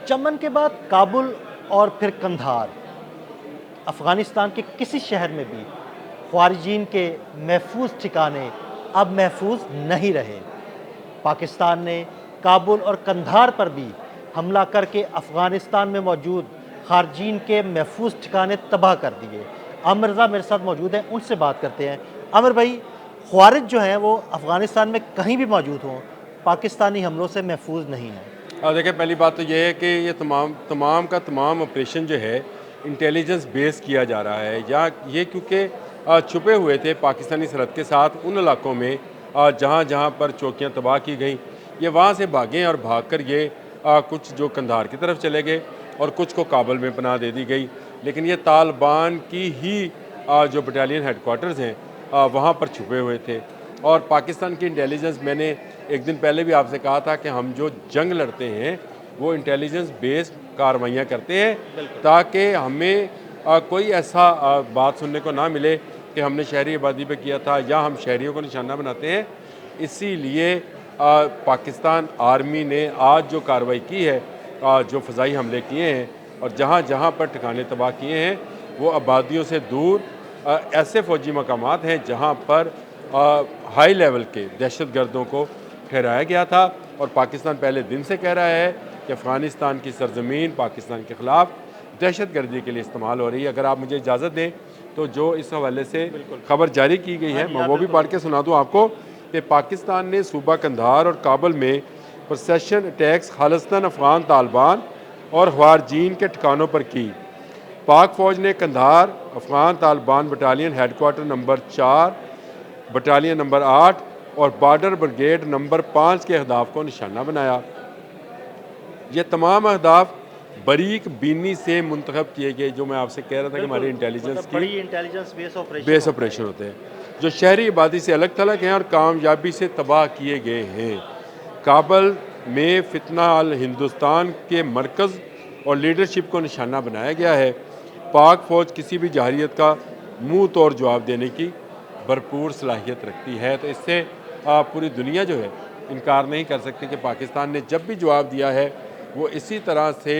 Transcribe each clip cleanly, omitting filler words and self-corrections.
चमन के बाद काबुल और फिर कंधार, अफ़गानिस्तान के किसी शहर में भी ख़वारिजीन के महफूज ठिकाने अब महफूज नहीं रहे। पाकिस्तान ने काबुल और कंधार पर भी हमला करके अफ़गानिस्तान में मौजूद ख़ारजीन के महफूज ठिकाने तबाह कर दिए। आमिर रज़ा मेरे साथ मौजूद हैं, उनसे बात करते हैं। आमिर भाई, ख़वारिज जो हैं वो अफ़गानिस्तान में कहीं भी मौजूद हों, पाकिस्तानी हमलों से महफूज नहीं हैं। देखिए, पहली बात तो ये है कि ये तमाम ऑपरेशन जो है इंटेलिजेंस बेस किया जा रहा है, या ये क्योंकि छुपे हुए थे पाकिस्तानी सरहद के साथ उन इलाकों में जहाँ जहाँ पर चौकियाँ तबाह की गई, ये वहाँ से भागे और भागकर ये कुछ जो कंधार की तरफ चले गए और कुछ को काबुल में पनाह दे दी गई। लेकिन ये तालिबान की ही जो बटालियन हेडक्वार्टर्स हैं वहाँ पर छुपे हुए थे। और पाकिस्तान की इंटेलिजेंस, मैंने एक दिन पहले भी आपसे कहा था कि हम जो जंग लड़ते हैं वो इंटेलिजेंस बेस्ड कार्रवाइयाँ करते हैं, ताकि हमें कोई ऐसा बात सुनने को ना मिले कि हमने शहरी आबादी पे किया था या हम शहरियों को निशाना बनाते हैं। इसीलिए पाकिस्तान आर्मी ने आज जो कार्रवाई की है, जो फ़ज़ाई हमले किए हैं और जहाँ जहाँ पर ठिकाने तबाह किए हैं, वो आबादियों से दूर ऐसे फ़ौजी मकामात हैं जहाँ पर हाई लेवल के दहशत गर्दों को ठहराया गया था। और पाकिस्तान पहले दिन से कह रहा है कि अफ़गानिस्तान की सरजमीन पाकिस्तान के ख़िलाफ़ दहशत गर्दी के लिए इस्तेमाल हो रही है। अगर आप मुझे इजाज़त दें तो जो इस हवाले से खबर जारी की गई है मैं वो भी पढ़ के सुना दूँ आपको कि पाकिस्तान ने सूबा कंधार और काबुल में प्रोसेशन अटैक्स खालिस्तान अफ़गान तालिबान और ख़वारिजीन के ठिकानों पर की। पाक फ़ौज ने Kandahar Afghan Taliban battalion headquarter number 4, battalion number 8 और बॉर्डर ब्रिगेड नंबर 5 के अहदाफ को निशाना बनाया। ये तमाम अहदाफ बारीक बीनी से मुंतखब किए गए, जो मैं आपसे कह रहा था कि हमारी इंटेलिजेंस की इंटेलिजेंस बेस ऑपरेशन होते हैं, जो शहरी आबादी से अलग थलग हैं और कामयाबी से तबाह किए गए हैं। काबुल में फितना अल हिंदुस्तान के मरकज़ और लीडरशिप को निशाना बनाया गया है। पाक फ़ौज किसी भी जहारियत का मुंह तोड़ जवाब देने की भरपूर सलाहियत रखती है। तो इससे पूरी दुनिया जो है इनकार नहीं कर सकती कि पाकिस्तान ने जब भी जवाब दिया है वो इसी तरह से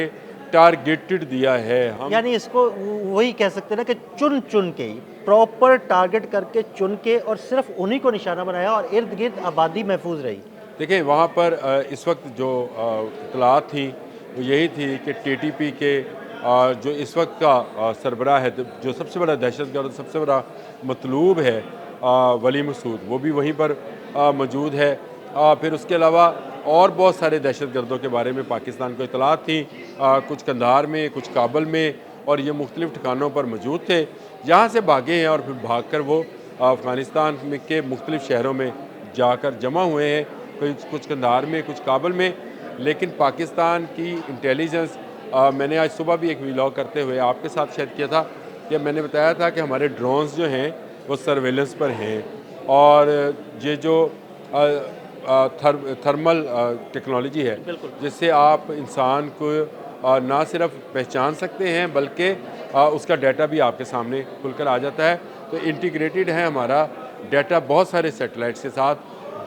टारगेटेड दिया है। हम यानी इसको वही कह सकते हैं ना कि चुन चुन के ही, प्रॉपर टारगेट करके चुन के और सिर्फ उन्हीं को निशाना बनाया और इर्द गिर्द आबादी महफूज रही। देखिए, वहाँ पर इस वक्त जो इत्तलात थी वो यही थी कि टीटीपी के जो इस वक्त का सरबराह है, जो सबसे बड़ा दहशतगर्द, सबसे बड़ा मतलूब है वली मसूद, वो भी वहीं पर मौजूद है। फिर उसके अलावा और बहुत सारे दहशतगर्दों के बारे में पाकिस्तान को इत्तलात थी, कुछ कंधार में, कुछ काबुल में, और ये मुख्तलिफ़ ठिकानों पर मौजूद थे। यहाँ से भागे हैं और फिर भाग कर वो अफ़गानिस्तान में के मुख्तलिफ़ शहरों में जाकर जमा हुए हैं, कुछ कंधार में, कुछ काबुल में। लेकिन पाकिस्तान की इंटेलिजेंस, मैंने आज सुबह भी एक व्लॉग करते हुए आपके साथ शेयर किया था कि मैंने बताया था कि हमारे ड्रोन्स जो हैं वो सर्वेलेंस पर हैं, और ये जो थर्मल टेक्नोलॉजी है जिससे आप इंसान को ना सिर्फ पहचान सकते हैं बल्कि उसका डाटा भी आपके सामने खुलकर आ जाता है। तो इंटीग्रेटेड है हमारा डाटा बहुत सारे सैटेलाइट्स के साथ,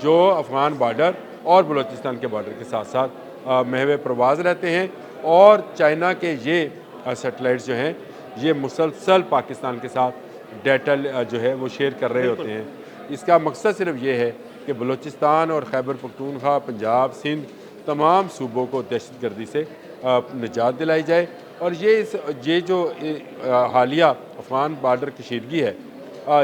जो अफ़गान बॉर्डर और बलूचिस्तान के बॉर्डर के साथ साथ महवे प्रवाज रहते हैं। और चाइना के ये सैटेलाइट्स जो हैं ये मुसलसल पाकिस्तान के साथ डाटा जो है वो शेयर कर रहे होते हैं। इसका मकसद सिर्फ ये है कि बलूचिस्तान और खैबर पख्तूनख्वा, पंजाब, सिंध, तमाम सूबों को दहशतगर्दी से निजात दिलाई जाए। और ये जो हालिया अफ़गान बॉर्डर कशीदगी है,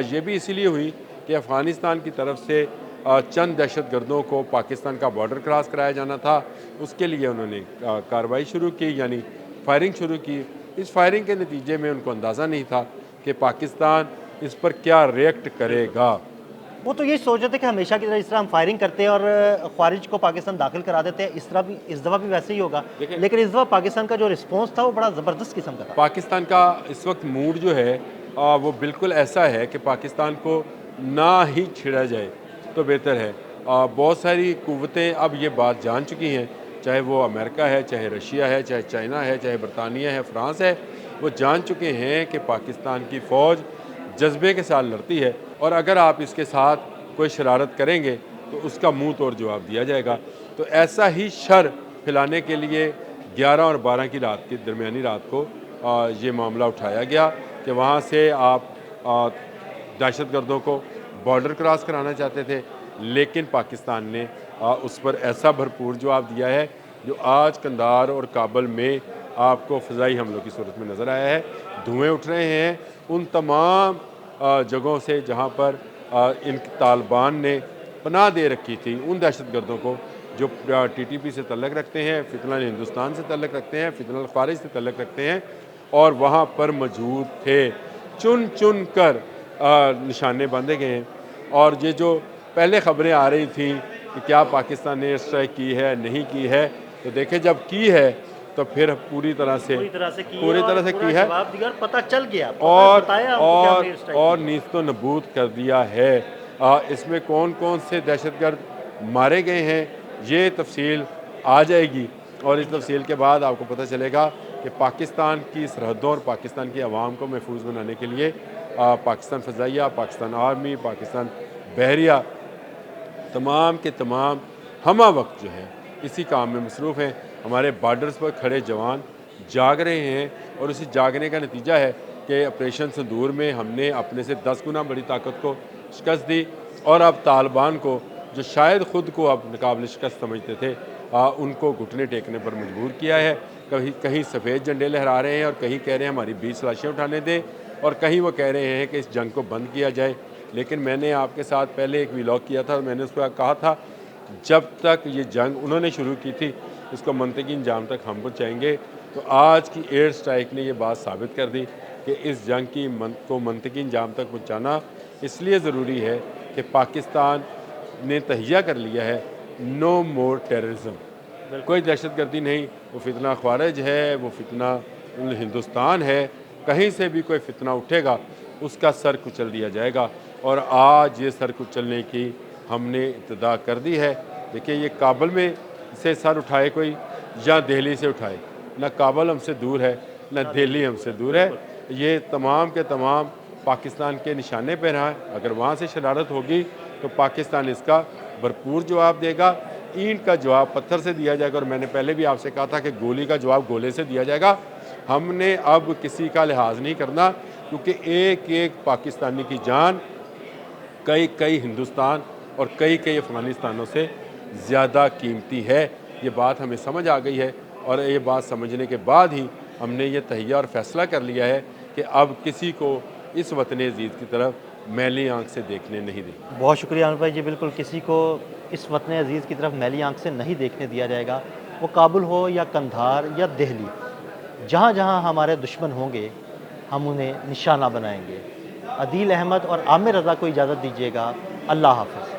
ये भी इसीलिए हुई कि अफ़गानिस्तान की तरफ से चंद दहशतगर्दों को पाकिस्तान का बॉर्डर क्रॉस कराया जाना था। उसके लिए उन्होंने कार्रवाई शुरू की, यानी फायरिंग शुरू की। इस फायरिंग के नतीजे में उनको अंदाज़ा नहीं था कि पाकिस्तान इस पर क्या रिएक्ट करेगा। वो तो ये सोच रहे थे कि हमेशा की तरह इस तरह हम फायरिंग करते हैं और ख़वारिज को पाकिस्तान दाखिल करा देते हैं, इस दफ़ा भी वैसे ही होगा। लेकिन इस दफ़ा पाकिस्तान का जो रिस्पॉन्स था वो बड़ा ज़बरदस्त किस्म का था। पाकिस्तान का इस वक्त मूड जो है वो बिल्कुल ऐसा है कि पाकिस्तान को ना ही छिड़ा जाए तो बेहतर है। बहुत सारी कुव्वतें अब ये बात जान चुकी हैं, चाहे वो अमेरिका है, चाहे रशिया है, चाहे चाइना है, चाहे बरतानिया है, फ्रांस है, वो जान चुके हैं कि पाकिस्तान की फ़ौज जज्बे के साथ लड़ती है, और अगर आप इसके साथ कोई शरारत करेंगे तो उसका मुंह तोड़ जवाब दिया जाएगा। तो ऐसा ही शर फैलाने के लिए 11 और 12 की रात की दरमियानी रात को ये मामला उठाया गया कि वहाँ से आप दहशतगर्दों को बॉर्डर क्रॉस कराना चाहते थे, लेकिन पाकिस्तान ने उस पर ऐसा भरपूर जवाब दिया है जो आज कंधार और काबल में आपको फ़िज़ाई हमलों की सूरत में नज़र आया है। धुएँ उठ रहे हैं उन तमाम जगहों से जहाँ पर इन तालिबान ने पनाह दे रखी थी उन दहशतगर्दों को जो TTP से तल्लक़ रखते हैं, फितना हिंदुस्तान से तल्लक़ रखते हैं, फितना ख़वारिज से तल्लक़ रखते हैं और वहाँ पर मौजूद थे। चुन चुन कर निशाने बांधे गए हैं। और ये जो पहले ख़बरें आ रही थी कि क्या पाकिस्तान ने स्ट्राइक की है, नहीं की है, तो देखें जब की है तो फिर पूरी तरह से की है जवाब दिया और पता चल गया, और नीस्तो नबूद कर दिया है। इसमें कौन कौन से दहशतगर्द मारे गए हैं ये तफसील आ जाएगी और इस तफसील के बाद आपको पता चलेगा कि पाकिस्तान की सरहदों और पाकिस्तान की आवाम को महफूज बनाने के लिए पाकिस्तान फ़ज़ाइया, पाकिस्तान आर्मी, पाकिस्तान बहरिया तमाम के तमाम हमा वक्त जो है इसी काम में मसरूफ़ हैं। हमारे बॉर्डर्स पर खड़े जवान जाग रहे हैं और उसी जागने का नतीजा है कि ऑपरेशन सिंदूर में हमने अपने से 10 गुना बड़ी ताकत को शिकस्त दी और अब तालिबान को जो शायद ख़ुद को अब नाकाबिल शिकस्त समझते थे उनको घुटने टेकने पर मजबूर किया है। कहीं सफ़ेद झंडे लहरा रहे हैं और कहीं कह रहे हैं हमारी 20 लाशें उठाने दें और कहीं वो कह रहे हैं कि इस जंग को बंद किया जाए। लेकिन मैंने आपके साथ पहले एक व्लॉग किया था और मैंने उस पर कहा था जब तक ये जंग उन्होंने शुरू की थी इसको मंतकी अंजाम तक हम पहुँचाएँगे। तो आज की एयर स्ट्राइक ने ये बात साबित कर दी कि इस जंग को मंतकी अंजाम तक पहुँचाना इसलिए ज़रूरी है कि पाकिस्तान ने तहिया कर लिया है नो मोर टेररिज्म, कोई दहशतगर्दी नहीं। वो फितना ख़वारिज है, वो फितना हिंदुस्तान है, कहीं से भी कोई फितना उठेगा उसका सर कुचल दिया जाएगा और आज ये सर कुचलने की हमने इब्तिदा कर दी है। देखिए ये काबल में से सर उठाए कोई या दिल्ली से उठाए, ना काबल हमसे दूर है ना दिल्ली हमसे दूर है। ये तमाम के तमाम पाकिस्तान के निशाने पर हैं। अगर वहाँ से शरारत होगी तो पाकिस्तान इसका भरपूर जवाब देगा। ईंट का जवाब पत्थर से दिया जाएगा और मैंने पहले भी आपसे कहा था कि गोली का जवाब गोले से दिया जाएगा। हमने अब किसी का लिहाज नहीं करना क्योंकि एक एक पाकिस्तानी की जान कई कई हिंदुस्तान और कई कई अफ़गानिस्तानों से ज़्यादा कीमती है। ये बात हमें समझ आ गई है और ये बात समझने के बाद ही हमने ये तहिया और फ़ैसला कर लिया है कि अब किसी को इस वतन अज़ीज़ की तरफ मैली आँख से देखने नहीं देंगे। बहुत शुक्रिया आमिर भाई जी, बिल्कुल किसी को इस वतन अज़ीज़ की तरफ मैली आँख से नहीं देखने दिया जाएगा। वो काबुल हो या कंधार या दिल्ली, जहाँ जहाँ हमारे दुश्मन होंगे हम उन्हें निशाना बनाएंगे। अदील अहमद और आमिर रज़ा को इजाज़त दीजिएगा। अल्लाह हाफ़िज़।